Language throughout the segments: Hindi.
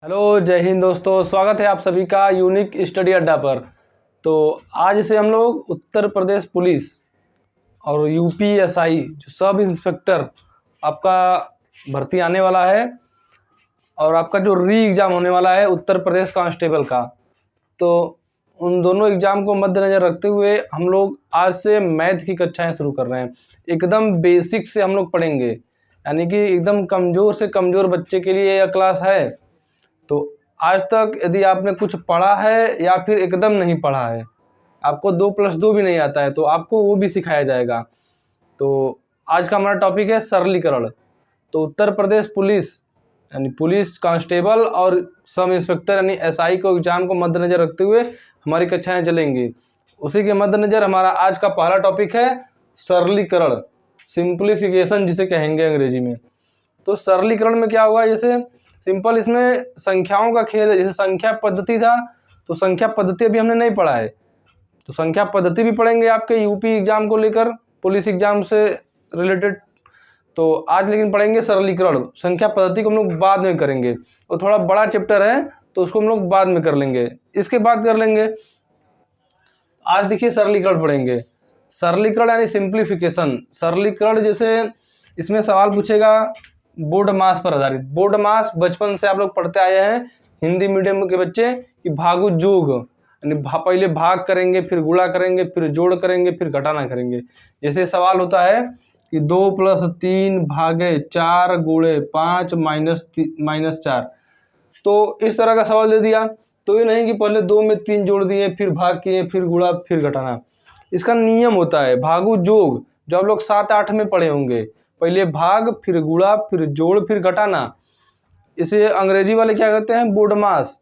हेलो, जय हिंद दोस्तों। स्वागत है आप सभी का यूनिक स्टडी अड्डा पर। तो आज से हम लोग उत्तर प्रदेश पुलिस और यूपीएसआई जो सब इंस्पेक्टर आपका भर्ती आने वाला है और आपका जो री एग्ज़ाम होने वाला है उत्तर प्रदेश कांस्टेबल का, तो उन दोनों एग्ज़ाम को मद्देनज़र रखते हुए हम लोग आज से मैथ की कक्षाएं शुरू कर रहे हैं। एकदम बेसिक से हम लोग पढ़ेंगे, यानी कि एकदम कमज़ोर से कमज़ोर बच्चे के लिए यह क्लास है। तो आज तक यदि आपने कुछ पढ़ा है या फिर एकदम नहीं पढ़ा है, आपको 2+2 भी नहीं आता है, तो आपको वो भी सिखाया जाएगा। तो आज का हमारा टॉपिक है सरलीकरण। तो उत्तर प्रदेश पुलिस यानी पुलिस कांस्टेबल और सब इंस्पेक्टर यानी एसआई को एग्जाम को मद्देनज़र रखते हुए हमारी कक्षाएं चलेंगी। उसी के मद्देनज़र हमारा आज का पहला टॉपिक है सरलीकरण, सिंप्लीफिकेशन जिसे कहेंगे अंग्रेजी में। तो सरलीकरण में क्या होगा, जैसे सिंपल इसमें संख्याओं का खेल है। जैसे संख्या पद्धति था, तो संख्या पद्धति अभी हमने नहीं पढ़ा है, तो संख्या पद्धति भी पढ़ेंगे आपके यूपी एग्जाम को लेकर, पुलिस एग्जाम से रिलेटेड। तो आज लेकिन पढ़ेंगे सरलीकरण। संख्या पद्धति को हम लोग बाद में करेंगे, वो थोड़ा बड़ा चैप्टर है तो उसको हम लोग बाद में कर लेंगे, इसके बाद कर लेंगे। आज देखिए सरलीकरण पढ़ेंगे। सरलीकरण यानी सिंप्लीफिकेशन। सरलीकरण जैसे इसमें सवाल पूछेगा बोर्ड मास पर आधारित। बोर्ड मास बचपन से आप लोग पढ़ते आए हैं हिंदी मीडियम के बच्चे कि भागु जोग, यानी पहले भाग करेंगे, फिर गुणा करेंगे, फिर जोड़ करेंगे, फिर घटाना करेंगे। जैसे सवाल होता है कि 2 + 3 भागे 4 गुणे 5 -4, तो इस तरह का सवाल दे दिया। तो ये नहीं कि पहले 2 में 3 जोड़ दिए, फिर भाग किए, फिर गुणा, फिर घटाना। इसका नियम होता है भागु जोग, जो आप लोग 7-8 में पढ़े होंगे। पहले भाग, फिर गुणा, फिर जोड़, फिर घटाना। इसे अंग्रेजी वाले क्या कहते हैं, बोर्ड मास।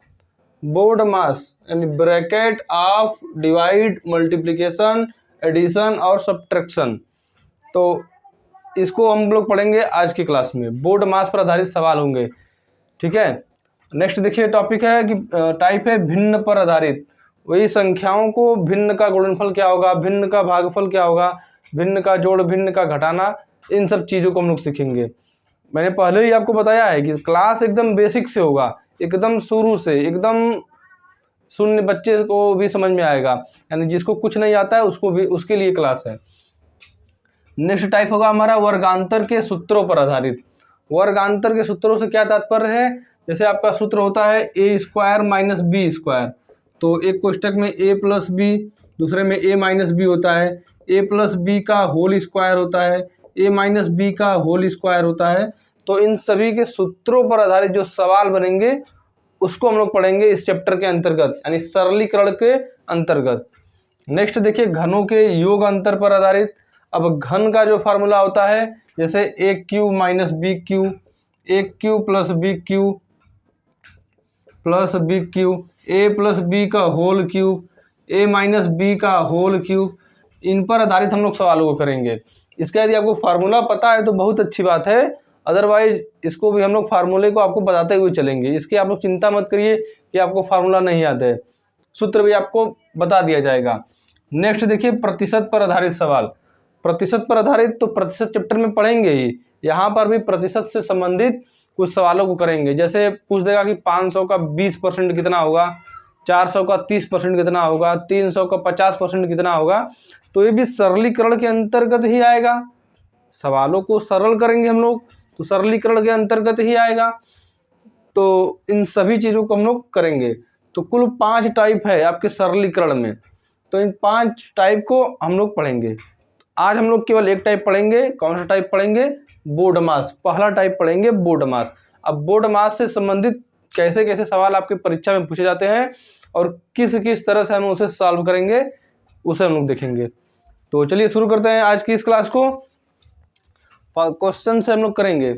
बोर्ड मास यानी bracket of divide, multiplication, addition और सब्ट्रैक्शन। तो इसको हम लोग पढ़ेंगे आज की क्लास में। बोर्ड मास पर आधारित सवाल होंगे, ठीक है। नेक्स्ट देखिए टॉपिक है कि टाइप है भिन्न पर आधारित। वही संख्याओं को भिन्न का गुणनफल क्या होगा, भिन्न का भागफल क्या होगा, भिन्न का जोड़, भिन्न का घटाना, इन सब चीज़ों को हम लोग सीखेंगे। मैंने पहले ही आपको बताया है कि क्लास एकदम बेसिक से होगा, एकदम शुरू से, एकदम शून्य बच्चे को भी समझ में आएगा, यानी जिसको कुछ नहीं आता है उसको भी, उसके लिए क्लास है। नेक्स्ट टाइप होगा हमारा वर्गांतर के सूत्रों पर आधारित। वर्गांतर के सूत्रों से क्या तात्पर्य है, जैसे आपका सूत्र होता है a² - b²। तो एक कोष्टक में a + b, दूसरे में a - b होता है, a + b का होल स्क्वायर होता है, a - b का होल स्क्वायर होता है। तो इन सभी के सूत्रों पर आधारित जो सवाल बनेंगे उसको हम लोग पढ़ेंगे इस चैप्टर के अंतर्गत, यानी सरलीकरण के अंतर्गत। नेक्स्ट देखिए घनों के योग अंतर पर आधारित। अब घन का जो फार्मूला होता है, जैसे a³ - bq, a³ + bq + bq, a + b का होल क्यूब, a - b का होल क्यूब, इन पर आधारित हम लोग सवालों को करेंगे। इसका यदि आपको फार्मूला पता है तो बहुत अच्छी बात है, अदरवाइज इसको भी हम लोग फार्मूले को आपको बताते हुए चलेंगे। इसकी आप लोग चिंता मत करिए कि आपको फार्मूला नहीं याद है, सूत्र भी आपको बता दिया जाएगा। नेक्स्ट देखिए प्रतिशत पर आधारित सवाल। प्रतिशत पर आधारित तो प्रतिशत चैप्टर में पढ़ेंगे ही, यहाँ पर भी प्रतिशत से संबंधित कुछ सवालों को करेंगे। जैसे पूछ देगा कि 500 का 20% कितना होगा, 400 का 30% कितना होगा, 300 का 50% कितना होगा। तो ये भी सरलीकरण के अंतर्गत ही आएगा। सवालों को सरल करेंगे हम लोग तो सरलीकरण के अंतर्गत ही आएगा। तो इन सभी चीज़ों को हम लोग करेंगे। तो कुल 5 टाइप है आपके सरलीकरण में, तो इन 5 टाइप को हम लोग पढ़ेंगे। आज हम लोग केवल एक टाइप पढ़ेंगे। कौन सा टाइप पढ़ेंगे, बोर्ड मास। पहला टाइप पढ़ेंगे बोर्ड मास। अब बोर्ड मास से संबंधित कैसे कैसे सवाल आपके परीक्षा में पूछे जाते हैं और किस किस तरह से हम उसे सॉल्व करेंगे, उसे हम लोग देखेंगे। तो चलिए शुरू करते हैं आज की इस क्लास को। क्वेश्चन से हम लोग करेंगे।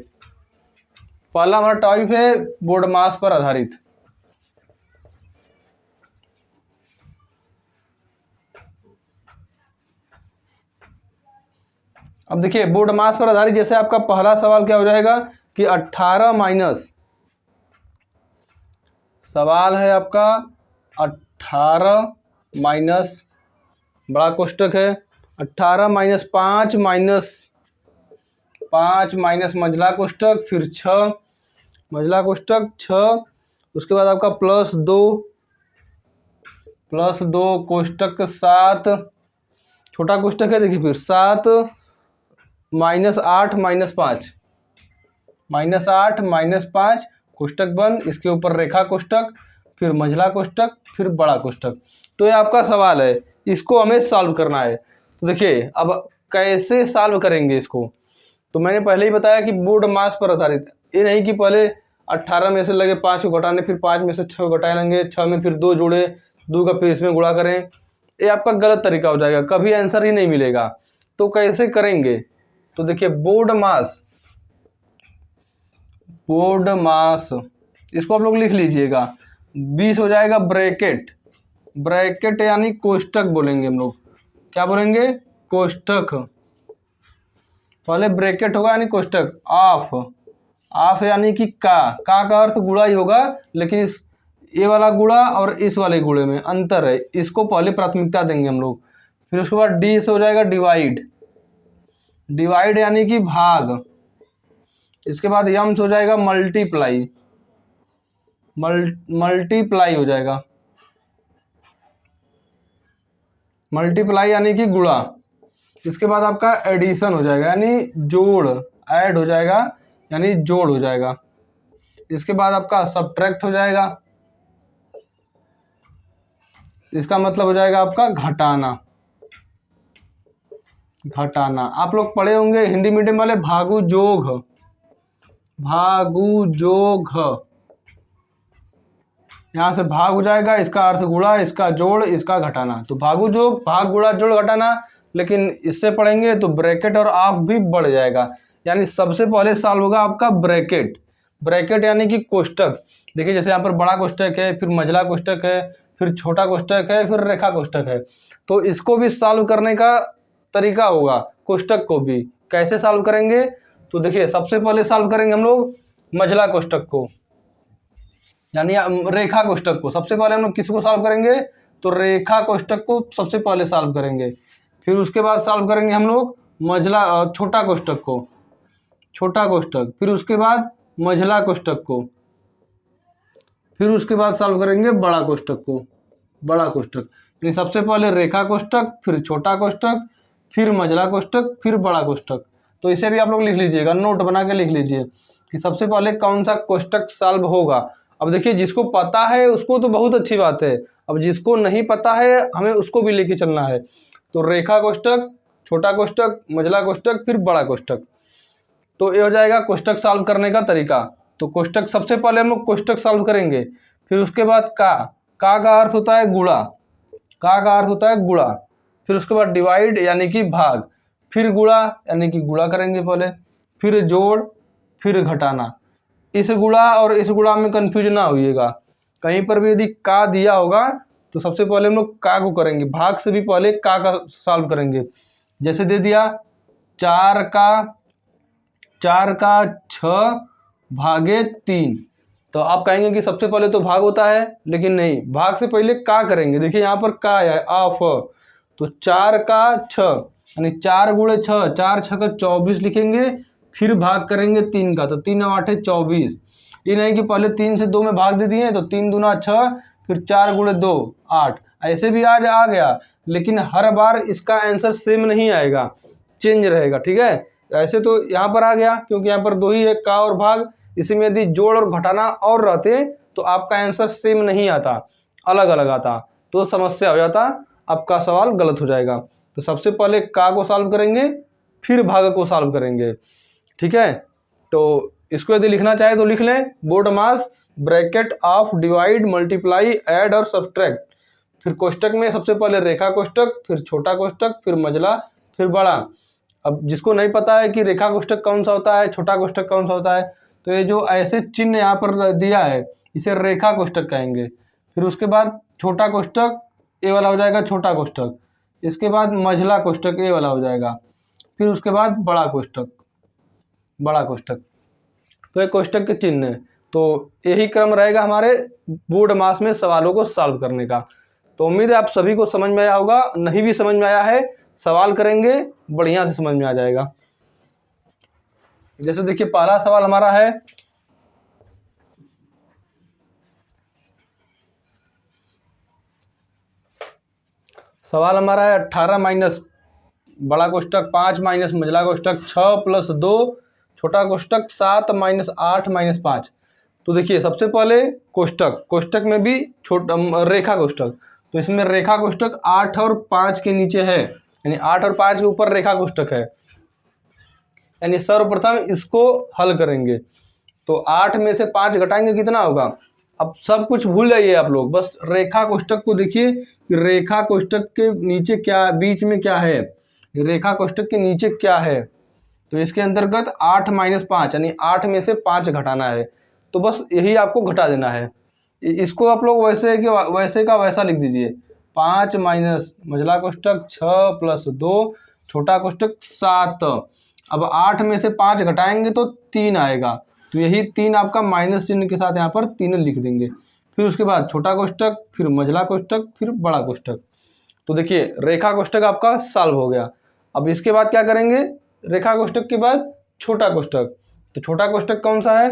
पहला हमारा टॉपिक है बोर्ड मास पर आधारित। अब देखिए बोर्ड मास पर आधारित, जैसे आपका पहला सवाल क्या हो जाएगा कि 18 माइनस, सवाल है आपका 18 माइनस, बड़ा कोष्टक है, 18 - 5 - 5 माइनस मंझला कोष्टक, फिर 6 मंझला कोष्टक 6 उसके बाद आपका +2 कोष्टक 7, छोटा कोष्टक है, देखिए फिर 7 -8 -5, -8 -5 कोष्टक बंद, इसके ऊपर रेखा कोष्टक, फिर मंझला कोष्टक, फिर बड़ा कोष्टक। तो ये आपका सवाल है, इसको हमें सॉल्व करना है। तो देखिए अब कैसे सॉल्व करेंगे इसको, तो मैंने पहले ही बताया कि बोर्ड मास पर आधारित, ये नहीं कि पहले 18 में से लगे 5 को घटाने, फिर 5 में से 6 को घटा लेंगे, 6 में फिर 2 जोड़े, 2 का फिर इसमें गुणा करें, ये आपका गलत तरीका हो जाएगा, कभी आंसर ही नहीं मिलेगा। तो कैसे करेंगे, तो देखिए बोर्ड मास इसको आप लोग लिख लीजिएगा, 20 हो जाएगा ब्रैकेट यानी कोष्टक बोलेंगे हम लोग, क्या बोलेंगे, कोष्टक। पहले ब्रैकेट होगा यानी कोष्टक, ऑफ यानी कि का अर्थ गुणा ही होगा, लेकिन इस ये वाला गुणा और इस वाले गुणे में अंतर है, इसको पहले प्राथमिकता देंगे हम लोग। फिर उसके बाद डी से हो जाएगा डिवाइड यानी कि भाग, इसके बाद यम से हो जाएगा मल्टीप्लाई हो जाएगा, मल्टीप्लाई यानी कि गुणा। इसके बाद आपका एडिशन हो जाएगा यानी जोड़, ऐड हो जाएगा यानी जोड़ हो जाएगा। इसके बाद आपका सब्ट्रैक्ट हो जाएगा, इसका मतलब हो जाएगा आपका घटाना। आप लोग पढ़े होंगे हिंदी मीडियम वाले भागु जोग, यहाँ से भाग हो जाएगा, इसका अर्थ गुणा, इसका जोड़, इसका घटाना। तो भागु जोग, भाग गुणा जोड़ घटाना, लेकिन इससे पढ़ेंगे तो ब्रैकेट और ऑफ भी बढ़ जाएगा। यानी सबसे पहले सॉल्व होगा आपका ब्रैकेट यानी कि कोष्टक। देखिए जैसे यहाँ पर बड़ा कोष्टक है, फिर मंझला कोष्टक है, फिर छोटा कोष्टक है, फिर रेखा कोष्टक है। तो इसको भी सॉल्व करने का तरीका होगा, कोष्टक को भी कैसे सॉल्व करेंगे, तो देखिए सबसे पहले सॉल्व करेंगे हम लोग मंझला कोष्टक को यानी रेखा कोष्टक को। सबसे पहले हम लोग किसको सॉल्व करेंगे, तो रेखा कोष्टक को सबसे पहले सॉल्व करेंगे। फिर उसके बाद सॉल्व करेंगे हम लोग छोटा कोष्टक को, फिर उसके बाद मंझला कोष्टक को, फिर उसके बाद सॉल्व करेंगे बड़ा कोष्टक। यानी सबसे पहले रेखा कोष्टक, फिर छोटा कोष्टक, फिर मंझला कोष्टक, फिर बड़ा कोष्टक। तो इसे भी आप लोग लिख लीजिएगा, नोट बना के लिख लीजिए कि सबसे पहले कौन सा कोष्टक सॉल्व होगा। अब देखिए जिसको पता है उसको तो बहुत अच्छी बात है, अब जिसको नहीं पता है हमें उसको भी लेके चलना है। तो रेखा कोष्टक, छोटा कोष्टक, मंझला कोष्टक, फिर बड़ा कोष्टक। तो ये हो जाएगा कोष्टक सॉल्व करने का तरीका। तो कोष्टक सबसे पहले हम लोग कोष्टक सॉल्व करेंगे, फिर उसके बाद का अर्थ होता है गुणा, फिर उसके बाद डिवाइड यानी कि भाग, फिर गुणा यानी कि गुणा करेंगे पहले, फिर जोड़, फिर घटाना। इस गुणा और इस गुणा में कंफ्यूज ना होइएगा, कहीं पर भी यदि का दिया होगा तो सबसे पहले हम लोग का को करेंगे, भाग से भी पहले का सॉल्व करेंगे। जैसे दे दिया 4 का 6 भागे 3, तो आप कहेंगे कि सबसे पहले तो भाग होता है, लेकिन नहीं, भाग से पहले का करेंगे। देखिए यहाँ पर का है ऑफ, तो 4 का 6 यानी 4 गुणे 6, 4 6 का 24 लिखेंगे, फिर भाग करेंगे 3 का, तो 3 और 8 24। ये नहीं कि पहले 3 से 2 में भाग दे दिए तो 3 दूना 6, फिर 4 गुणे 2 8, ऐसे भी आज आ गया, लेकिन हर बार इसका आंसर सेम नहीं आएगा, चेंज रहेगा, ठीक है। ऐसे तो यहाँ पर आ गया क्योंकि यहाँ पर 2 ही है, का और भाग। इसी में यदि जोड़ और घटाना और रहते तो आपका आंसर सेम नहीं आता, अलग अलग आता, तो समस्या हो जाता, आपका सवाल गलत हो जाएगा। तो सबसे पहले का को सॉल्व करेंगे, फिर भाग को सॉल्व करेंगे, ठीक है। तो इसको यदि लिखना चाहे तो लिख लें, board mass bracket of divide multiply add और सब्ट्रैक्ट। फिर कोष्टक में सबसे पहले रेखा कोष्टक, फिर छोटा कोष्टक, फिर मंझला, फिर बड़ा। अब जिसको नहीं पता है कि रेखा कोष्टक कौन सा होता है, छोटा कोष्टक कौन सा होता है, तो ये जो ऐसे चिन्ह यहाँ पर दिया है इसे रेखा कोष्टक कहेंगे। फिर उसके बाद छोटा कोष्टक ये वाला हो जाएगा छोटा कोष्टक, इसके बाद मंझला कोष्टक ये वाला हो जाएगा, फिर उसके बाद बड़ा कोष्टक। तो ये कोष्टक के चिन्ह है। तो यही क्रम रहेगा हमारे बोर्ड मास में सवालों को सॉल्व करने का। तो उम्मीद है आप सभी को समझ में आया होगा, नहीं भी समझ में आया है सवाल करेंगे बढ़िया से समझ में आ जाएगा। जैसे देखिए पहला सवाल हमारा है, सवाल हमारा है 18 माइनस बड़ा कोष्टक 5 माइनस मझला कोष्टक 6 प्लस 2 छोटा कोष्टक 7 माइनस 8 माइनस 5। तो देखिए सबसे पहले कोष्टक, कोष्टक में भी छोटा रेखा कोष्टक, तो इसमें रेखा कोष्टक 8 और 5 के नीचे है, यानी 8 और 5 के ऊपर रेखा कोष्टक है, यानी सर्वप्रथम इसको हल करेंगे। तो 8 में से 5 घटाएंगे कितना होगा। अब सब कुछ भूल जाइए आप लोग, बस रेखा कोष्टक को देखिए कि रेखा कोष्टक के नीचे क्या, बीच में क्या है, रेखा कोष्टक के नीचे क्या है। तो इसके अंतर्गत 8 माइनस 5 यानी 8 में से 5 घटाना है, तो बस यही आपको घटा देना है। इसको आप लोग वैसे कि वैसे का वैसा लिख दीजिए, 5 माइनस मझला कोष्टक 6 प्लस 2 छोटा कोष्टक 7। अब 8 में से 5 घटाएंगे तो 3 आएगा, तो यही 3 आपका माइनस चिन्ह के साथ यहाँ पर 3 लिख देंगे। फिर उसके बाद छोटा कोष्टक, फिर मझला कोष्टक, फिर बड़ा कोष्टक। तो देखिए रेखा कोष्टक आपका सॉल्व हो गया। अब इसके बाद क्या करेंगे, रेखा कोष्टक के बाद छोटा कोष्टक। तो छोटा कोष्टक कौन सा है,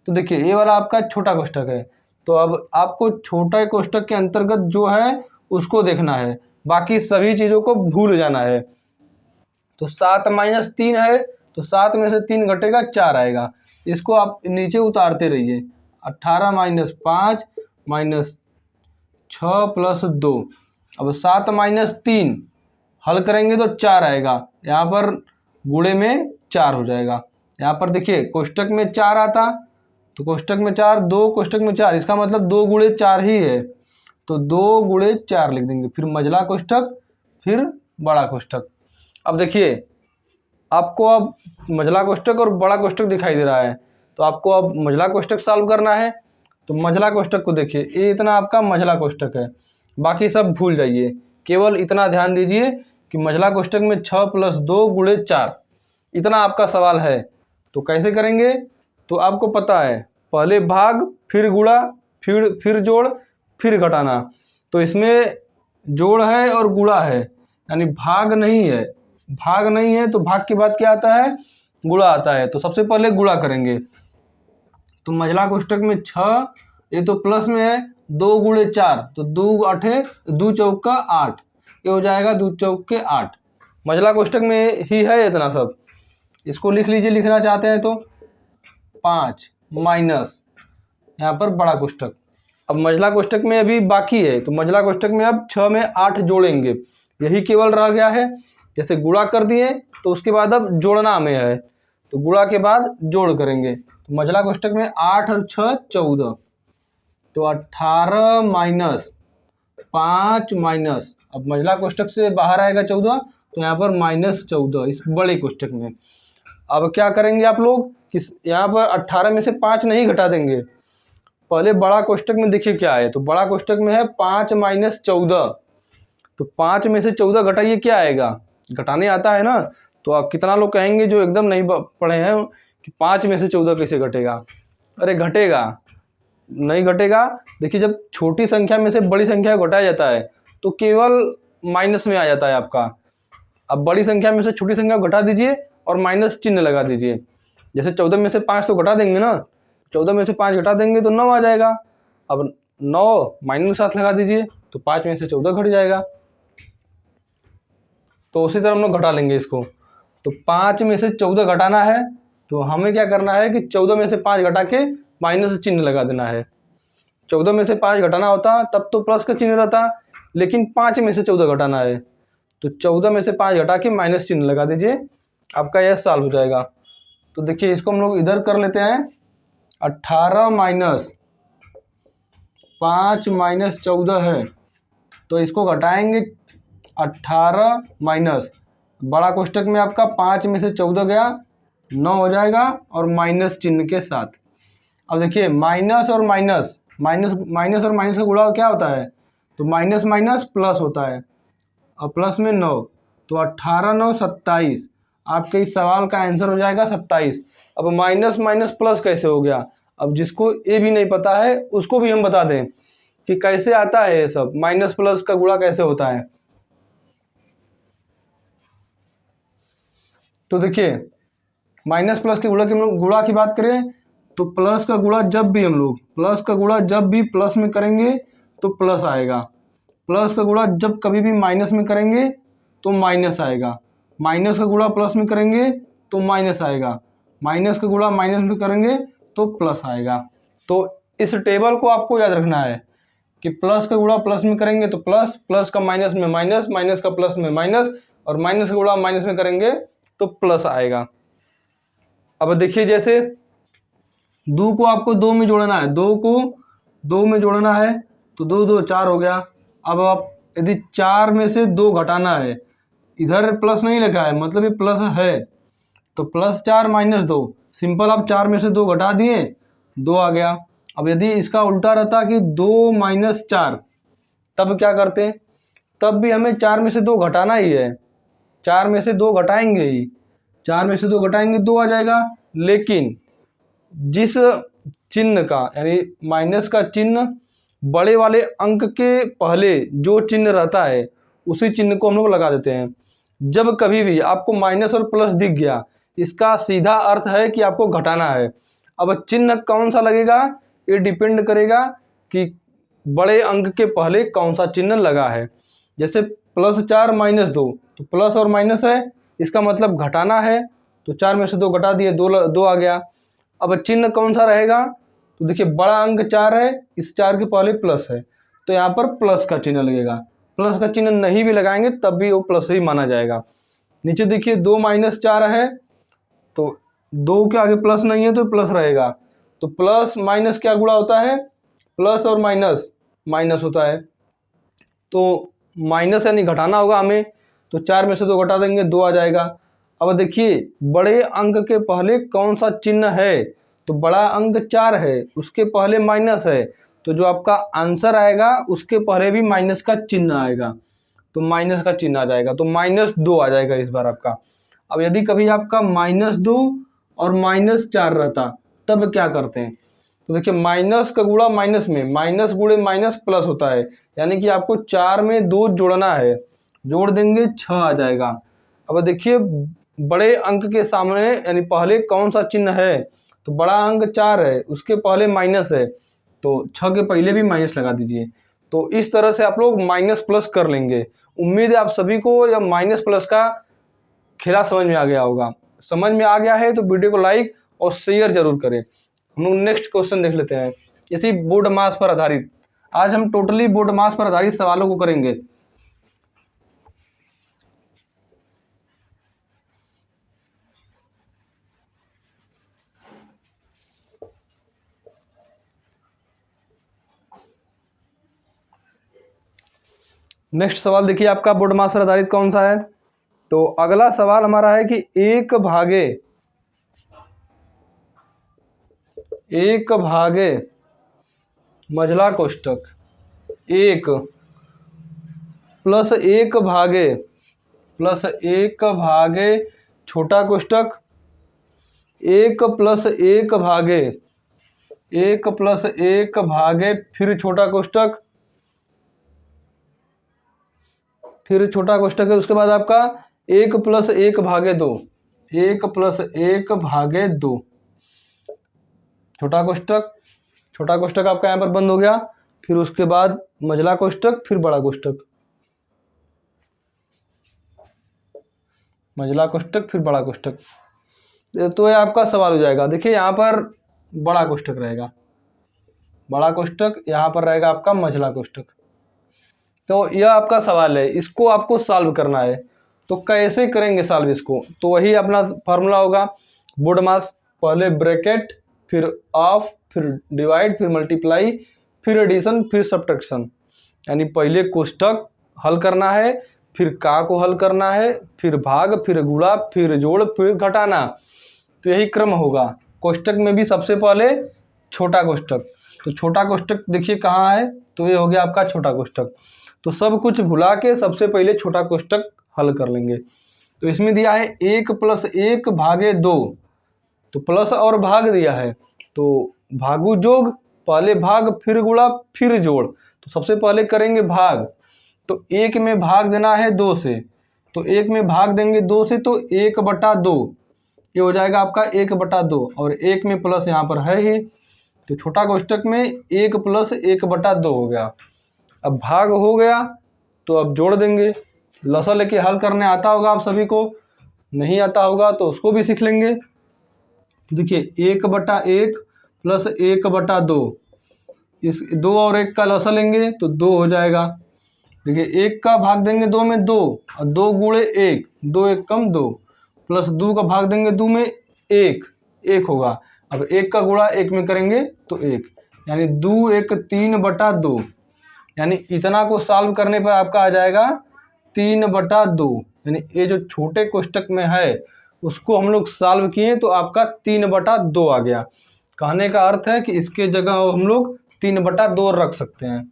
तो देखिए ये वाला आपका छोटा कोष्टक है। तो अब आपको छोटे कोष्टक के अंतर्गत जो है उसको देखना है, बाकी सभी चीज़ों को भूल जाना है। तो 7 माइनस 3 है, तो 7 में से 3 घटेगा 4 आएगा, इसको आप नीचे उतारते रहिए। 18 माइनस 5 माइनस 6 प्लस 2। अब 7 माइनस 3 हल करेंगे तो 4 आएगा, यहाँ पर गुणे में 4 हो जाएगा। यहाँ पर देखिए कोष्टक में 4 आता, तो कोष्टक में 4, 2 कोष्टक में 4, इसका मतलब 2 गुणे 4 ही है, तो 2 गुणे 4 लिख देंगे। फिर मझला कोष्टक, फिर बड़ा कोष्टक। अब देखिए आपको अब मझला कोष्टक और बड़ा कोष्टक दिखाई दे रहा है, तो आपको अब मझला कोष्टक सॉल्व करना है। तो मझला कोष्टक को देखिए, ये इतना आपका मझला कोष्टक है, बाकी सब भूल जाइए, केवल इतना ध्यान दीजिए कि मझला कोष्टक में 6 प्लस 2 गुणे 4, इतना आपका सवाल है। तो कैसे करेंगे, तो आपको पता है पहले भाग, फिर गुणा, फिर जोड़, फिर घटाना। तो इसमें जोड़ है और गुणा है, यानी भाग नहीं है। भाग नहीं है तो भाग के बाद क्या आता है, गुणा आता है। तो सबसे पहले गुणा करेंगे। तो मझला कोष्टक में 6, ये तो प्लस में है, 2 गुणे 4, तो 2 8, 2 चौका 8, ये हो जाएगा 2 चौके 8। मझला कोष्टक में ही है इतना सब, इसको लिख लीजिए लिखना चाहते हैं तो। 5 माइनस यहाँ पर बड़ा कोष्टक। अब मझला कोष्टक में अभी बाकी है, तो मझला कोष्टक में अब 6 में 8 जोड़ेंगे, यही केवल रह गया है। जैसे गुणा कर दिए तो उसके बाद अब जोड़ना में है, तो गुणा के बाद जोड़ करेंगे। तो मझला कोष्टक में 8 और 6 14, तो 18 माइनस 5 माइनस, अब मझला कोष्टक से बाहर आएगा 14, तो यहाँ पर -14 इस बड़े कोष्टक में। अब क्या करेंगे आप लोग कि यहाँ पर 18 में से 5 नहीं घटा देंगे, पहले बड़ा कोष्टक में देखिए क्या है। तो बड़ा कोष्टक में है 5 माइनस 14, तो 5 में से 14 घटाइए, क्या आएगा, घटाने आता है ना। तो आप कितना लोग कहेंगे जो एकदम नहीं पढ़े हैं कि 5 में से 14 कैसे घटेगा। अरे घटेगा, नहीं घटेगा। देखिए जब छोटी संख्या में से बड़ी संख्या घटाया जाता है तो केवल माइनस में आ जाता है आपका। अब बड़ी संख्या में से छोटी संख्या घटा दीजिए और माइनस चिन्ह लगा दीजिए। जैसे 14 में से 5 तो घटा देंगे ना, 14 में से 5 घटा देंगे तो 9 आ जाएगा। अब 9 माइनस 7 लगा दीजिए, तो 5 में से 14 घट जाएगा। तो उसी तरह हम लोग घटा लेंगे इसको। तो 5 में से 14 घटाना है, तो हमें क्या करना है कि 14 में से 5 घटा के माइनस चिन्ह लगा देना है। 14 में से 5 घटाना होता तब तो प्लस का चिन्ह रहता, लेकिन 5 में से 14 घटाना है, तो 14 में से 5 घटा के माइनस चिन्ह लगा दीजिए, आपका यह सॉल्व हो जाएगा। तो देखिए इसको हम लोग इधर कर लेते हैं। 18 माइनस 5 माइनस 14 है, तो इसको घटाएंगे। 18 माइनस बड़ा कोष्टक में आपका 5 में से 14 गया, 9 हो जाएगा और माइनस चिन्ह के साथ। अब देखिए माइनस और माइनस, माइनस और माइनस का गुणा क्या होता है, तो माइनस माइनस प्लस होता है, और प्लस में 9, तो 18 9 27, आपके इस सवाल का आंसर हो जाएगा 27। अब माइनस माइनस प्लस कैसे हो गया, अब जिसको ये भी नहीं पता है उसको भी हम बता दें कि कैसे आता है ये सब, माइनस प्लस का गुणा कैसे होता है। तो देखिए माइनस प्लस के गुणा की बात करें तो प्लस का गुणा जब भी हम लोग प्लस का गुणा जब भी प्लस में करेंगे तो प्लस आएगा, प्लस का गुणा जब कभी भी माइनस में करेंगे तो माइनस आएगा, माइनस का गुणा प्लस में करेंगे तो माइनस आएगा, माइनस का गुणा माइनस में करेंगे तो प्लस आएगा। तो इस टेबल को आपको याद रखना है कि प्लस का गुणा प्लस में करेंगे तो प्लस, प्लस का माइनस में माइनस, माइनस का प्लस में माइनस, और माइनस का गुणा माइनस में करेंगे तो प्लस आएगा। अब देखिए जैसे 2 को आपको 2 में जोड़ना है, 2 को 2 में जोड़ना है तो 2 2 4 हो गया। अब आप यदि 4 में से 2 घटाना है, इधर प्लस नहीं लिखा है मतलब ये प्लस है, तो +4 -2, सिंपल आप 4 में से 2 घटा दिए, 2 आ गया। अब यदि इसका उल्टा रहता कि 2 - 4, तब क्या करते? तब भी हमें 4 में से 2 घटाना ही है, 4 में से 2 घटाएंगे ही, 4 में से 2 घटाएंगे 2 आ जाएगा। लेकिन जिस चिन्ह का यानी माइनस का चिन्ह बड़े वाले अंक के पहले जो चिन्ह रहता है उसी चिन्ह को हम लोग लगा देते हैं। जब कभी भी आपको माइनस और प्लस दिख गया, इसका सीधा अर्थ है कि आपको घटाना है। अब चिन्ह कौन सा लगेगा ये डिपेंड करेगा कि बड़े अंक के पहले कौन सा चिन्ह लगा है। जैसे +4 - 2, तो प्लस और माइनस है, इसका मतलब घटाना है, तो 4 में से 2 घटा दिए, 2 आ गया। अब चिन्ह कौन सा रहेगा? तो देखिए बड़ा अंक 4 है, इस 4 के पहले प्लस है, तो यहाँ पर प्लस का चिन्ह लगेगा। प्लस का चिन्ह नहीं भी लगाएंगे तब भी वो प्लस ही माना जाएगा। नीचे देखिए 2 - 4 है, तो 2 के आगे प्लस नहीं है तो प्लस रहेगा। तो प्लस माइनस क्या गुणा होता है? प्लस और माइनस माइनस होता है, तो माइनस यानी घटाना होगा हमें, तो 4 में से 2 घटा देंगे, 2 आ जाएगा। अब देखिए बड़े अंक के पहले कौन सा चिन्ह है? तो बड़ा अंक 4 है, उसके पहले माइनस है, तो जो आपका आंसर आएगा उसके पहले भी माइनस का चिन्ह आएगा, तो माइनस का चिन्ह आ जाएगा, तो -2 आ जाएगा इस बार आपका। अब यदि कभी आपका -2 और -4 रहता तब क्या करते हैं? तो देखिए माइनस का गुणा माइनस में, माइनस गुणे माइनस प्लस होता है, यानी कि आपको 4 में 2 जोड़ना है, जोड़ देंगे 6 आ जाएगा। अब देखिए बड़े अंक के सामने यानी पहले कौन सा चिन्ह है? तो बड़ा अंक 4 है, उसके पहले माइनस है, तो 6 के पहले भी माइनस लगा दीजिए। तो इस तरह से आप लोग माइनस प्लस कर लेंगे। उम्मीद है आप सभी को यह माइनस प्लस का खेला समझ में आ गया होगा। समझ में आ गया है तो वीडियो को लाइक और शेयर जरूर करें। हम लोग नेक्स्ट क्वेश्चन देख लेते हैं, इसी बोर्ड मास पर आधारित। आज हम टोटली बोर्ड मास पर आधारित सवालों को करेंगे। नेक्स्ट सवाल देखिए आपका बोर्ड मास पर आधारित कौन सा है? तो अगला सवाल हमारा है कि एक भागे मझला कोष्ठक 1 + 1 भागे छोटा कोष्ठक 1 + 1 भागे 1 + 1 भागे फिर छोटा कोष्ठक, फिर छोटा कोष्ठक है, उसके बाद आपका 1 + 1 भागे 2, 1 + 1 भागे 2 छोटा कोष्ठक, छोटा कोष्ठक आपका यहाँ पर बंद हो गया। फिर उसके बाद मझला कोष्ठक, फिर बड़ा कोष्ठक, मझला कोष्ठक फिर बड़ा कोष्ठक, तो ये आपका सवाल हो जाएगा। देखिए यहाँ पर बड़ा कोष्ठक रहेगा, बड़ा कोष्ठक, यहाँ पर रहेगा आपका मझला कोष्ठक। तो यह आपका सवाल है, इसको आपको सॉल्व करना है। तो कैसे करेंगे सॉल्व इसको? तो वही अपना फार्मूला होगा, बोर्ड मास, पहले ब्रैकेट, फिर ऑफ, फिर डिवाइड, फिर मल्टीप्लाई, फिर एडिशन, फिर सब्ट्रैक्शन। यानी पहले कोष्ठक हल करना है, फिर का को हल करना है, फिर भाग, फिर गुणा, फिर जोड़, फिर घटाना। तो यही क्रम होगा। कोष्ठक में भी सबसे पहले छोटा कोष्ठक, तो छोटा कोष्ठक देखिए कहाँ है, तो ये हो गया आपका छोटा कोष्ठक। तो सब कुछ भुला के सबसे पहले छोटा कोष्ठक हल कर लेंगे। तो इसमें दिया है 1 + 1 भागे 2, तो प्लस और भाग दिया है, तो भागु जोग, पहले भाग फिर गुणा फिर जोड़। तो सबसे पहले करेंगे भाग, तो 1 में भाग देना है 2 से, तो 1 में भाग देंगे 2 से, तो 1/2 ये हो जाएगा आपका 1/2, और 1 में प्लस यहाँ पर है ही, तो छोटा कोष्ठक में 1 + 1/2 हो गया। अब भाग हो गया तो अब जोड़ देंगे। लसा लेके हल करने आता होगा आप सभी को, नहीं आता होगा तो उसको भी सीख लेंगे। देखिए 1/1 प्लस 1/2, इस 2 और 1 का लसा लेंगे तो 2 हो जाएगा। देखिए 1 का भाग देंगे 2 में 2, और 2 गुणे 1, 2 1 कम 2, प्लस 2 का भाग देंगे 2 में 1, 1 होगा। अब 1 का गुणा 1 में करेंगे तो 1, यानी 2 1 3/2, यानी इतना को सॉल्व करने पर आपका आ जाएगा 3/2। यानी ये जो छोटे कोष्टक में है उसको हम लोग सॉल्व किए तो आपका 3/2 आ गया। कहने का अर्थ है कि इसके जगह हम लोग 3/2 रख सकते हैं।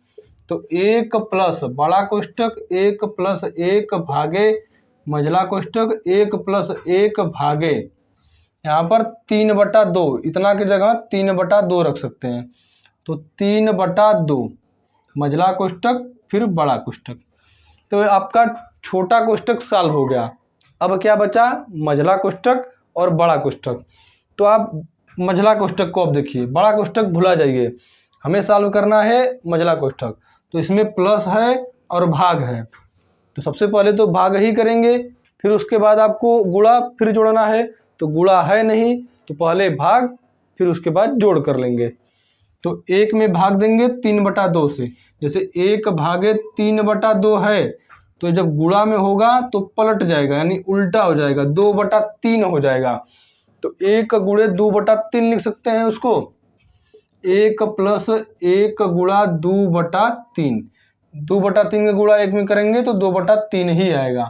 तो 1 प्लस बड़ा कोष्टक 1 प्लस 1 भागे मझला कोष्टक 1 प्लस 1 भागे, यहाँ पर 3/2, इतना की जगह 3/2 रख सकते हैं। तो 3/2 मझला कोष्टक फिर बड़ा कोष्टक। तो आपका छोटा कोष्टक सॉल्व हो गया। अब क्या बचा, मझला कोष्टक और बड़ा कोष्टक। तो आप मझला कोष्टक को अब देखिए, बड़ा कोष्टक भुला जाइए, हमें सॉल्व करना है मझला कोष्टक। तो इसमें प्लस है और भाग है, तो सबसे पहले तो भाग ही करेंगे, फिर उसके बाद आपको गुणा फिर जोड़ना है। तो गुणा है नहीं तो पहले भाग फिर उसके बाद जोड़ कर लेंगे। तो 1 में भाग देंगे 3/2 से, जैसे 1 भागे 3/2 है, तो जब गुणा में होगा तो पलट जाएगा, यानी उल्टा हो जाएगा, 2/3 हो जाएगा। तो 1 गुणे 2/3 लिख सकते हैं उसको। 1 प्लस 1 गुणा 2/3, 2/3 का गुणा 1 में करेंगे तो 2/3 ही आएगा।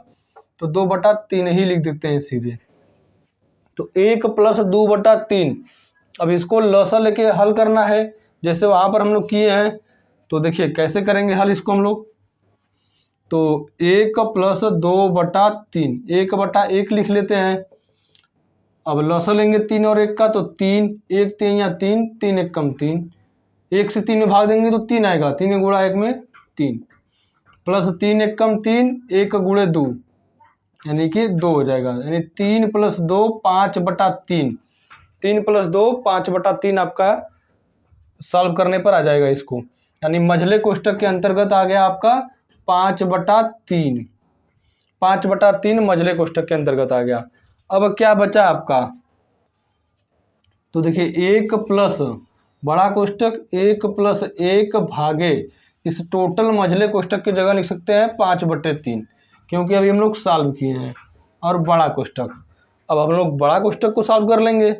तो 2/3 ही लिख देते हैं सीधे। तो 1 प्लस 2/3, अब इसको लसा लेके हल करना है, जैसे वहाँ पर हम लोग किए हैं। तो देखिए कैसे करेंगे हल इसको हम लोग। तो 1 प्लस 2/3, 1/1 लिख लेते हैं। अब लसा लेंगे 3 और 1 का, तो 3, 1 3 या 3, 3 1 कम 3, 1 से 3 में भाग देंगे तो 3 आएगा, 3 का गुणा 1 में 3, प्लस 3 1 कम 3, 1 गुणे 2, यानी कि 2 हो जाएगा। यानी 3 प्लस 2 5/3, 3 प्लस 2 5/3 आपका सॉल्व करने पर आ जाएगा इसको। यानी मझले कोष्टक के अंतर्गत आ गया आपका 5/3, 5/3 मझले कोष्टक के अंतर्गत आ गया। अब क्या बचा आपका, तो देखिए 1 प्लस बड़ा कोष्टक 1 प्लस 1 भागे, इस टोटल मझले कोष्टक की जगह लिख सकते हैं 5/3, क्योंकि अभी हम लोग सॉल्व किए हैं, और बड़ा कोष्टक। अब हम लोग बड़ा कोष्टक को सॉल्व कर लेंगे।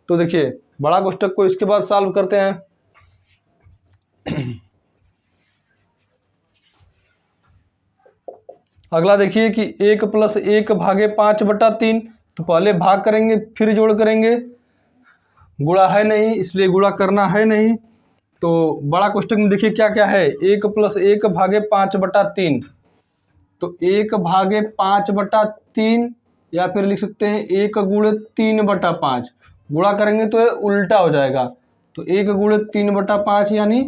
तो देखिए बड़ा कोष्टक को इसके बाद सॉल्व करते हैं। अगला देखिए कि 1 प्लस 1 भागे 5/3, तो पहले भाग करेंगे फिर जोड़ करेंगे। गुणा है नहीं इसलिए गुणा करना है नहीं। तो बड़ा कोष्टक में देखिए क्या क्या है, 1 प्लस 1 भागे 5/3, तो 1 भागे 5/3, या फिर लिख सकते हैं 1 गुणे 3/5। गुणा करेंगे तो ये उल्टा हो जाएगा, तो 1 गुणे 3/5 यानी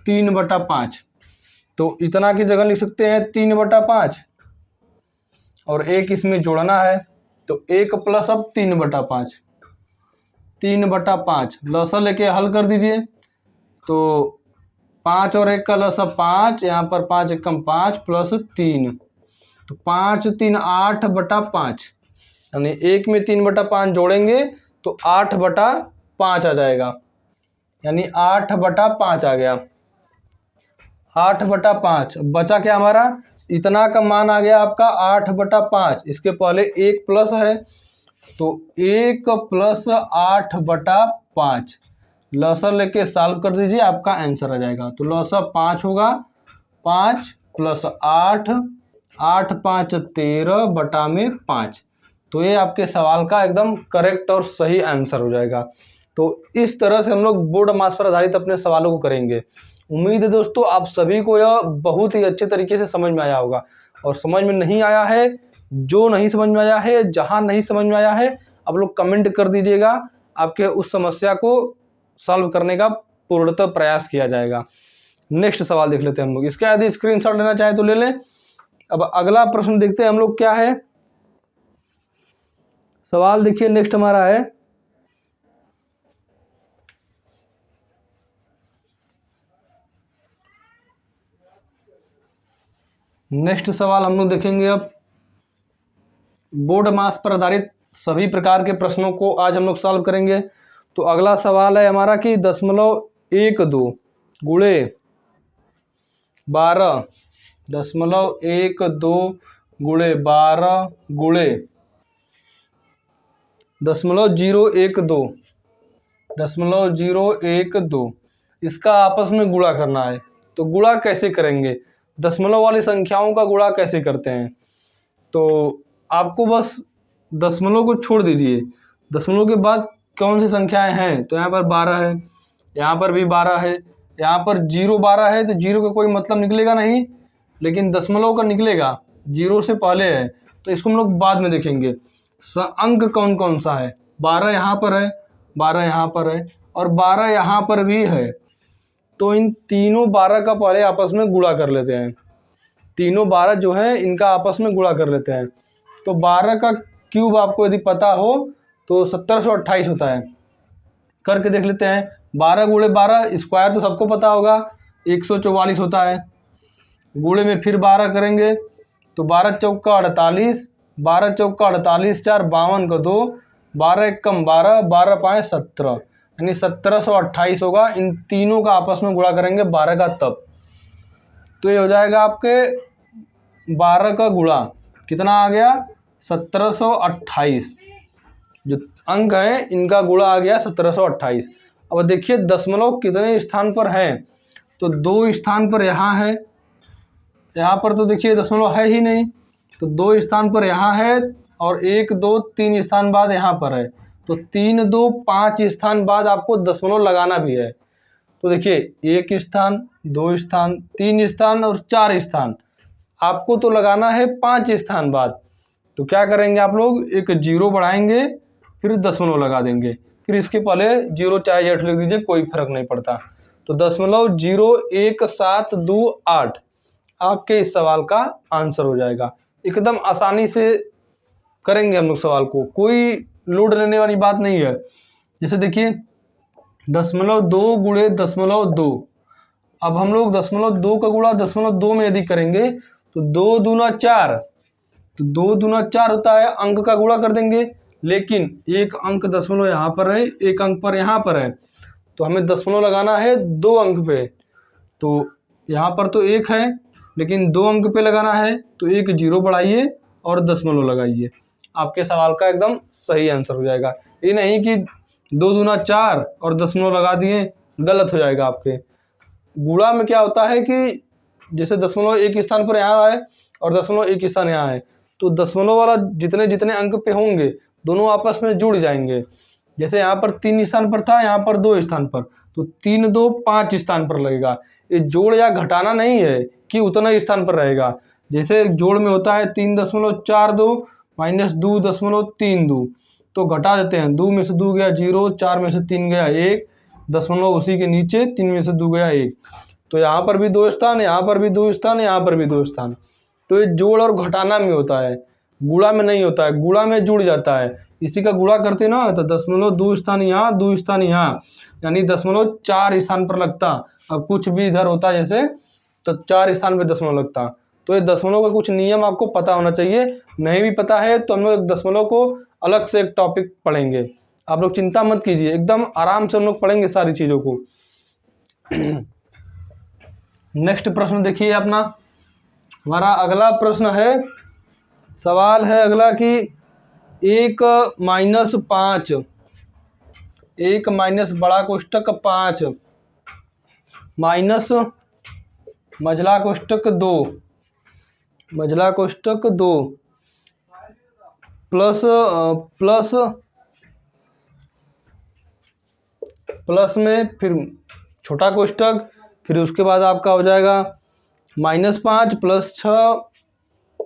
3/5। तो इतना की जगह लिख सकते हैं 3/5, और 1 इसमें जोड़ना है, तो 1 प्लस अब 3/5, 3/5 लसा लेके हल कर दीजिए। तो 5 और 1 का लसा 5, यहाँ पर 5 1 कम 5 प्लस 3, तो 5 3 8/5, यानी 1 में 3/5 जोड़ेंगे तो 8/5 आ जाएगा, यानी 8/5 आ गया। 8/5 बचा क्या हमारा, इतना का मान आ गया आपका 8/5। इसके पहले 1 प्लस है, तो 1 प्लस 8/5 लसा लेके सॉल्व कर दीजिए, आपका आंसर आ जाएगा। तो लसा 5 होगा, 5 प्लस 8, 8 5 13 बटा में 5। तो ये आपके सवाल का एकदम करेक्ट और सही आंसर हो जाएगा। तो इस तरह से हम लोग बोर्ड मास पर आधारित अपने सवालों को करेंगे। उम्मीद है दोस्तों आप सभी को यह बहुत ही अच्छे तरीके से समझ में आया होगा। और समझ में नहीं आया है, जो नहीं समझ में आया है, जहाँ नहीं समझ में आया है, आप लोग कमेंट कर दीजिएगा, आपके उस समस्या को सॉल्व करने का पूर्णतः प्रयास किया जाएगा। नेक्स्ट सवाल देख लेते हैं हम लोग। इसका यदि स्क्रीनशॉट लेना चाहे तो ले लें। अब अगला प्रश्न देखते हैं हम लोग क्या है। सवाल देखिए नेक्स्ट हमारा है, नेक्स्ट सवाल हम लोग देखेंगे अब बोर्ड मास पर आधारित सभी प्रकार के प्रश्नों को आज हम लोग सॉल्व करेंगे। तो अगला सवाल है हमारा कि 0.12 गुणे 12, 0.12 गुणे 12 गुणे 0.012, 0.012 इसका आपस में गुणा करना है। तो गुणा कैसे करेंगे, दशमलव वाली संख्याओं का गुणा कैसे करते हैं? तो आपको बस दशमलव को छोड़ दीजिए, दशमलव के बाद कौन सी संख्याएं हैं, तो यहाँ पर 12 है, यहाँ पर भी 12 है, यहाँ पर 0 12 है, तो 0 का कोई मतलब निकलेगा नहीं, लेकिन दशमलव का निकलेगा, 0 से पहले है, तो इसको हम लोग बाद में देखेंगे। अंक कौन कौन सा है, 12 यहाँ पर है, 12 यहाँ पर है और 12 यहाँ पर भी है। तो इन तीनों 12 का पहले आपस में गुणा कर लेते हैं, तीनों 12 जो है इनका आपस में गुणा कर लेते हैं। तो 12 का क्यूब आपको यदि पता हो तो 1728 होता है, करके देख लेते हैं। 12 गुणे 12 स्क्वायर तो सबको पता होगा 144 होता है, गुणे में फिर 12 करेंगे तो 12 चौका 48, 12 चौका 48, 4 52 का 2, 12 एक कम 12, 12 पाँच 17, यानी 1728 होगा। इन तीनों का आपस में गुणा करेंगे 12 का तब, तो ये हो जाएगा आपके 12 का गुणा कितना आ गया 1728, जो अंक है इनका गुणा आ गया 1728। अब देखिए दशमलव कितने स्थान पर हैं, तो 2 स्थान पर यहाँ है, यहाँ पर तो देखिए दशमलव है ही नहीं, तो 2 स्थान पर यहाँ है और 1 2 3 स्थान बाद यहाँ पर है, तो 3 2 5 स्थान बाद आपको दशमलव लगाना भी है। तो देखिए 1 स्थान, 2 स्थान, 3 स्थान और 4 स्थान, आपको तो लगाना है 5 स्थान बाद। तो क्या करेंगे आप लोग, एक 0 बढ़ाएंगे फिर दशमलव लगा देंगे, फिर इसके पहले 0 चाहे 8 लिख दीजिए, कोई फर्क नहीं पड़ता। तो 0.01728 आपके इस सवाल का आंसर हो जाएगा। एकदम आसानी से करेंगे हम लोग सवाल को, कोई लोड लेने वाली बात नहीं है। जैसे देखिए 0.2 गुणे 0.2, अब हम लोग 0.2 का गुणा 0.2 में यदि करेंगे तो 2 दूना 4, तो 2 दूना 4 होता है, अंक का गुणा कर देंगे, लेकिन एक अंक दशमलव यहाँ पर है, एक अंक पर यहाँ पर है, तो हमें दशमलव लगाना है 2 अंक पे। तो यहाँ पर तो 1 है लेकिन 2 अंक पे लगाना है, तो एक 0 बढ़ाइए और दशमलव लगाइए, आपके सवाल का एकदम सही आंसर हो जाएगा। ये नहीं कि 2 दूना 4 और दशमलव लगा दिए, गलत हो जाएगा आपके। गुणा में क्या होता है कि जैसे दशमलव एक स्थान पर यहाँ है और दशमलव एक स्थान यहाँ है, तो दशमलव वाला जितने जितने अंक पे होंगे दोनों आपस में जुड़ जाएंगे। जैसे यहाँ पर 3 स्थान पर था, यहाँ पर 2 स्थान पर, तो 3 2 5 स्थान पर लगेगा। ये जोड़ या घटाना नहीं है कि उतना ही स्थान पर रहेगा। जैसे जोड़ में होता है 3.42 माइनस 2.32, तो घटा देते हैं, 2 में से 2 गया 0, 4 में से 3 गया 1, दशमलव उसी के नीचे 3 में से 2 गया 1, तो यहाँ पर भी 2 स्थान, यहाँ पर भी 2 स्थान, यहाँ पर भी 2 स्थान। तो ये जोड़ और घटाना में होता है, गुणा में नहीं होता है, गुणा में जुड़ जाता है। इसी का गुणा करते ना तो 2 स्थान यहाँ 2 स्थान यहाँ, यानी 4 स्थान पर लगता। अब कुछ भी इधर होता जैसे तो 4 स्थान पे दशमलव लगता। तो ये दशमलव का कुछ नियम आपको पता होना चाहिए, नहीं भी पता है तो हम लोग दशमलव को अलग से एक टॉपिक पढ़ेंगे, आप लोग चिंता मत कीजिए, एकदम आराम से हम लोग पढ़ेंगे सारी चीज़ों को। नेक्स्ट प्रश्न देखिए अपना, हमारा अगला प्रश्न है, सवाल है अगला कि 1 माइनस 5, 1 माइनस बड़ा कोष्टक 5 माइनस मझला कोष्टक 2, मझला कोष्टक 2 प्लस प्लस प्लस में फिर छोटा कोष्टक, फिर उसके बाद आपका हो जाएगा -5 प्लस 6,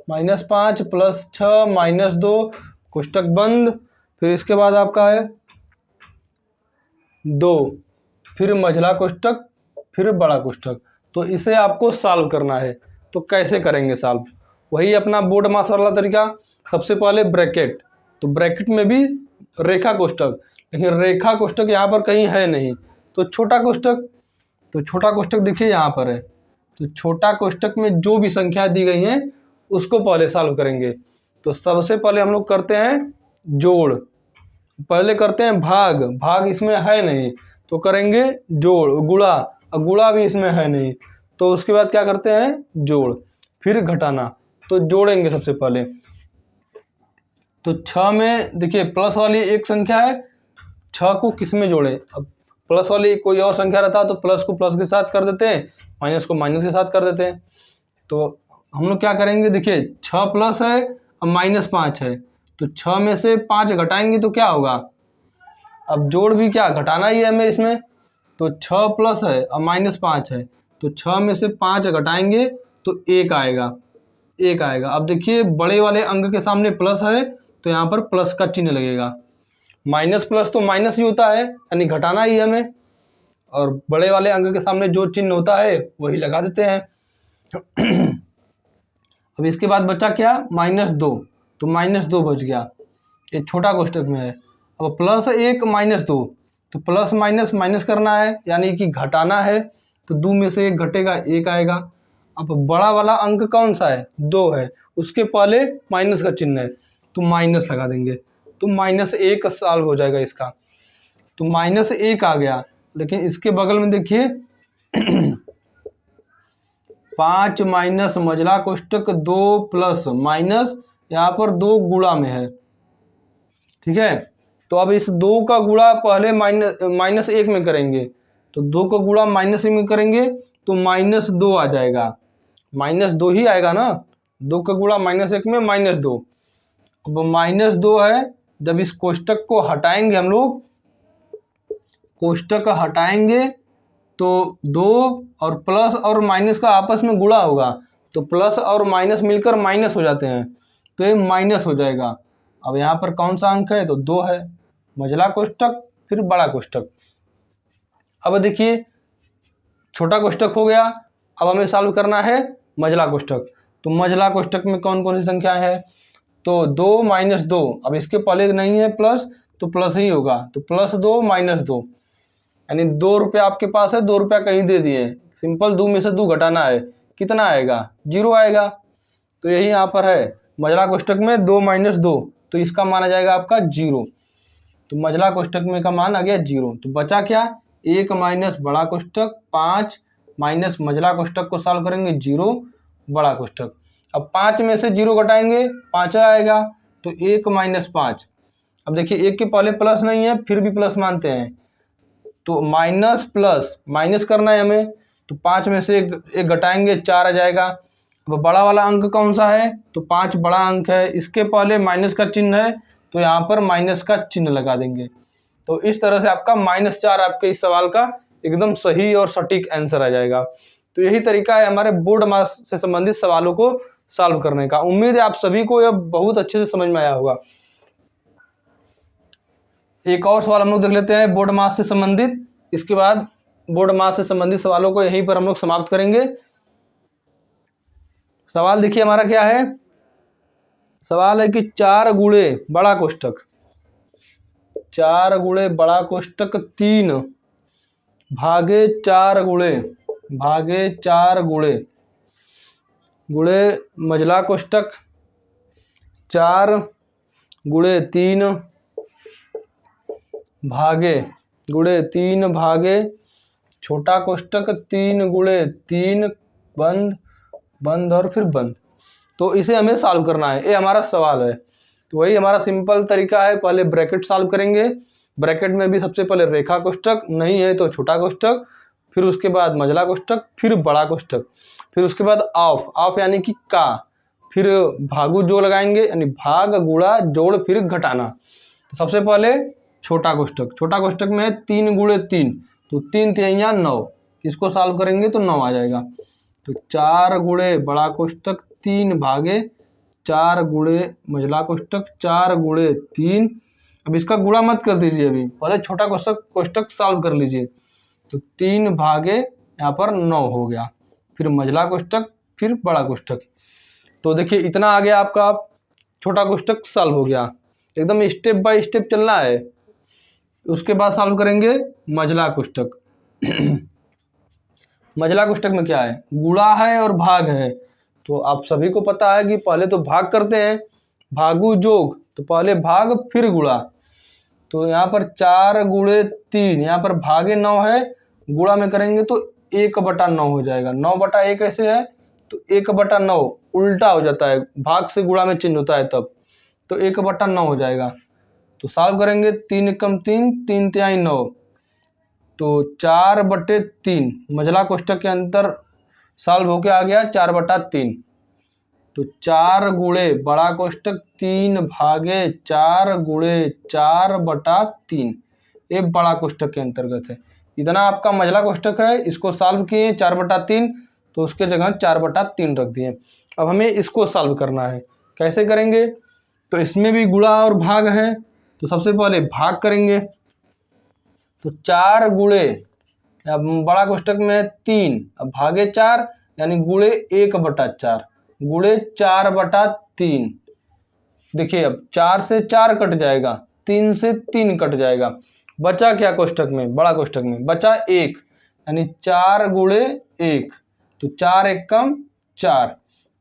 -5 प्लस 6 माइनस 2 कोष्टक बंद, फिर इसके बाद आपका है 2, फिर मझला कोष्टक, फिर बड़ा कोष्टक। तो इसे आपको सॉल्व करना है। तो कैसे करेंगे सॉल्व, वही अपना बोर्ड मास वाला तरीका। सबसे पहले ब्रैकेट, तो ब्रैकेट में भी रेखा कोष्टक, लेकिन रेखा कोष्टक यहाँ पर कहीं है नहीं, तो छोटा कोष्टक, तो छोटा कोष्टक देखिए यहाँ पर है, तो छोटा कोष्टक में जो भी संख्या दी गई हैं उसको पहले सॉल्व करेंगे। तो सबसे पहले हम लोग करते हैं जोड़, पहले करते हैं भाग, भाग इसमें है नहीं तो करेंगे जोड़, गुणा, अब गुणा भी इसमें है नहीं तो उसके बाद क्या करते हैं जोड़, फिर घटाना। तो जोड़ेंगे सबसे पहले, तो 6 में देखिए प्लस वाली एक संख्या है, 6 को किस में जोड़ें, अब प्लस वाली कोई और संख्या रहता तो प्लस को प्लस के साथ कर देते हैं, माइनस को माइनस के साथ कर देते हैं। तो हम लोग क्या करेंगे, देखिए 6 प्लस है अब माइनस 5 है, तो 6 में से 5 घटाएंगे तो क्या होगा, अब जोड़ भी क्या घटाना ही है हमें इसमें। तो 6 प्लस है अब माइनस 5 है, तो 6 में से 5 घटाएंगे तो 1 आएगा, 1 आएगा। अब देखिए बड़े वाले अंक के सामने प्लस है तो यहाँ पर प्लस का चिन्ह लगेगा, माइनस प्लस तो माइनस ही होता है यानी घटाना ही है हमें, और बड़े वाले अंक के सामने जो चिन्ह होता है वही लगा देते हैं। अब इसके बाद बचा क्या, -2, तो -2 बच गया, ये छोटा कोष्टक में है। अब +1 -2, तो प्लस माइनस माइनस करना है यानी कि घटाना है, तो 2 में से 1 घटेगा 1 आएगा। अब बड़ा वाला अंक कौन सा है, 2 है, उसके पहले माइनस का चिन्ह है तो माइनस लगा देंगे, तो -1 सॉल्व हो जाएगा इसका, तो -1 आ गया। लेकिन इसके बगल में देखिए 5 माइनस मझला कोष्टक 2 प्लस माइनस, यहाँ पर 2 गुणा में है, ठीक है। तो अब इस 2 का गुणा पहले -1 में करेंगे, तो 2 का गुणा -1 में करेंगे तो -2 आ जाएगा, -2 ही आएगा ना, 2 का गुणा -1 में -2। अब -2 है, जब इस कोष्टक को हटाएंगे हम लोग, कोष्टक हटाएंगे तो 2 और प्लस और माइनस का आपस में गुणा होगा, तो प्लस और माइनस मिलकर माइनस हो जाते हैं, तो ये माइनस हो जाएगा। अब यहाँ पर कौन सा अंक है, तो 2 है, मझला कोष्टक फिर बड़ा कोष्टक। अब देखिए छोटा कोष्टक हो गया, अब हमें सॉल्व करना है मझला कोष्टक। तो मझला कोष्टक में कौन कौन सी संख्या है, तो 2 - 2, अब इसके पहले नहीं है प्लस तो प्लस ही होगा, तो +2 - 2 यानी 2 रुपये आपके पास है, 2 रुपया कहीं दे दिए, सिंपल 2 में से 2 घटाना है, कितना आएगा, 0 आएगा। तो यही यहाँ पर है मझला कोष्टक में 2 - 2, तो इसका मान आ जाएगा आपका 0, तो मझला कोष्टक में का मान आ गया 0। तो बचा क्या, 1 माइनस बड़ा कोष्टक, 5 माइनस मझला कोष्टक को सॉल्व करेंगे 0 बड़ा कोष्टक। अब 5 में से 0 घटाएंगे 5 आएगा, तो 1 - 5। अब देखिए 1 के पहले प्लस नहीं है फिर भी प्लस मानते हैं, तो माइनस प्लस माइनस करना है हमें, तो 5 में से 1 घटाएंगे 4 आ जाएगा। अब बड़ा वाला अंक कौन सा है, तो 5 बड़ा अंक है, इसके पहले माइनस का चिन्ह है तो यहाँ पर माइनस का चिन्ह लगा देंगे। तो इस तरह से आपका -4 आपके इस सवाल का एकदम सही और सटीक आंसर आ जाएगा। तो यही तरीका है हमारे बोर्ड मार्क्स से संबंधित सवालों को सॉल्व करने का। उम्मीद है आप सभी को यह बहुत अच्छे से समझ में आया होगा। एक और सवाल हम लोग देख लेते हैं बोर्ड मार्क्स से संबंधित, इसके बाद बोर्ड मार्क्स से संबंधित सवालों को यहीं पर हम लोग समाप्त करेंगे। सवाल देखिए हमारा क्या है, सवाल है कि 4 गुणे बड़ा कोष्टक, 4 गुणे बड़ा कोष्टक 3 भागे 4 गुणे गुणे मझला कोष्टक 4 गुणे 3 भागे छोटा कोष्टक 3 गुणे 3 बंद और फिर बंद। तो इसे हमें सॉल्व करना है, ये हमारा सवाल है। तो वही हमारा सिंपल तरीका है, पहले ब्रैकेट सॉल्व करेंगे, ब्रैकेट में भी सबसे पहले रेखा कोष्टक, नहीं है तो छोटा कोष्टक, फिर उसके बाद मझला कोष्टक, फिर बड़ा कोष्टक, फिर उसके बाद ऑफ यानी कि का, फिर भागु जो लगाएंगे यानी भाग गुणा जोड़ फिर घटाना। तो सबसे पहले छोटा कोष्टक में है 3 गुणे 3, तो 3 तिहाइयाँ 9, इसको सॉल्व करेंगे तो 9 आ जाएगा। तो 4 गुणे बड़ा कोष्टक 3 भागे 4 गुणे मझला कोष्टक 4 गुणे 3। अब इसका गुणा मत कर दीजिए, अभी पहले छोटा कोष्टक सॉल्व कर लीजिए। तो 3 भागे यहाँ पर 9 हो गया, फिर मझला कोष्टक फिर बड़ा कोष्टक। तो देखिए इतना आ गया आपका, छोटा कोष्टक सॉल्व हो गया, एकदम स्टेप बाय स्टेप चलना है। उसके बाद सॉल्व करेंगे मझला कोष्टक। मझला कोष्ठक में क्या है, गुणा है और भाग है। तो आप सभी को पता है कि पहले तो भाग करते हैं, भागु जोग, तो पहले भाग फिर गुणा। तो यहाँ पर 4 गुणे 3, यहाँ पर भागे 9 है, गुणा में करेंगे तो 1/9 हो जाएगा। 9/1 कैसे है, तो 1/9 उल्टा हो जाता है, भाग से गुणा में चेंज होता है तब, तो 1/9 हो जाएगा। तो सॉल्व करेंगे, 3 एकम 3, 3 तिहाई 9, तो 4/3 मझला कोष्ठक के अंतर सॉल्व होके आ गया 4/3। तो 4 गुणे बड़ा कोष्ठक 3 भागे 4 गुणे 4/3, ये बड़ा कोष्ठक के अंतर्गत है। इतना आपका मझला कोष्ठक है, इसको सॉल्व किए 4/3, तो उसके जगह 4/3 रख दिए। अब हमें इसको सॉल्व करना है, कैसे करेंगे, तो इसमें भी गुणा और भाग है, तो सबसे पहले भाग करेंगे। तो 4 गुणे, अब बड़ा कोष्ठक में 3, अब भागे 4 यानी गुणे 1/4, गुणे 4/3। देखिए अब 4 से 4 कट जाएगा, 3 से 3 कट जाएगा, बचा क्या कोष्ठक में, बड़ा कोष्ठक में बचा 1, यानी 4 गुणे 1, तो 4 एकम 4,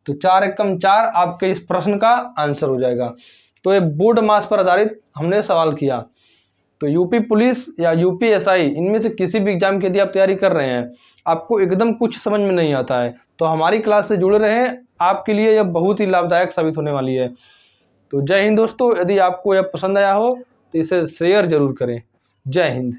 तो 4 एकम 4 आपके इस प्रश्न का आंसर हो जाएगा। तो ये बोर्ड मास पर आधारित हमने सवाल किया। तो यूपी पुलिस या यूपीएसआई, इनमें से किसी भी एग्जाम की यदि आप तैयारी कर रहे हैं, आपको एकदम कुछ समझ में नहीं आता है, तो हमारी क्लास से जुड़े रहें, आपके लिए यह बहुत ही लाभदायक साबित होने वाली है। तो जय हिंद दोस्तों, यदि आपको यह पसंद आया हो तो इसे शेयर जरूर करें। जय हिंद।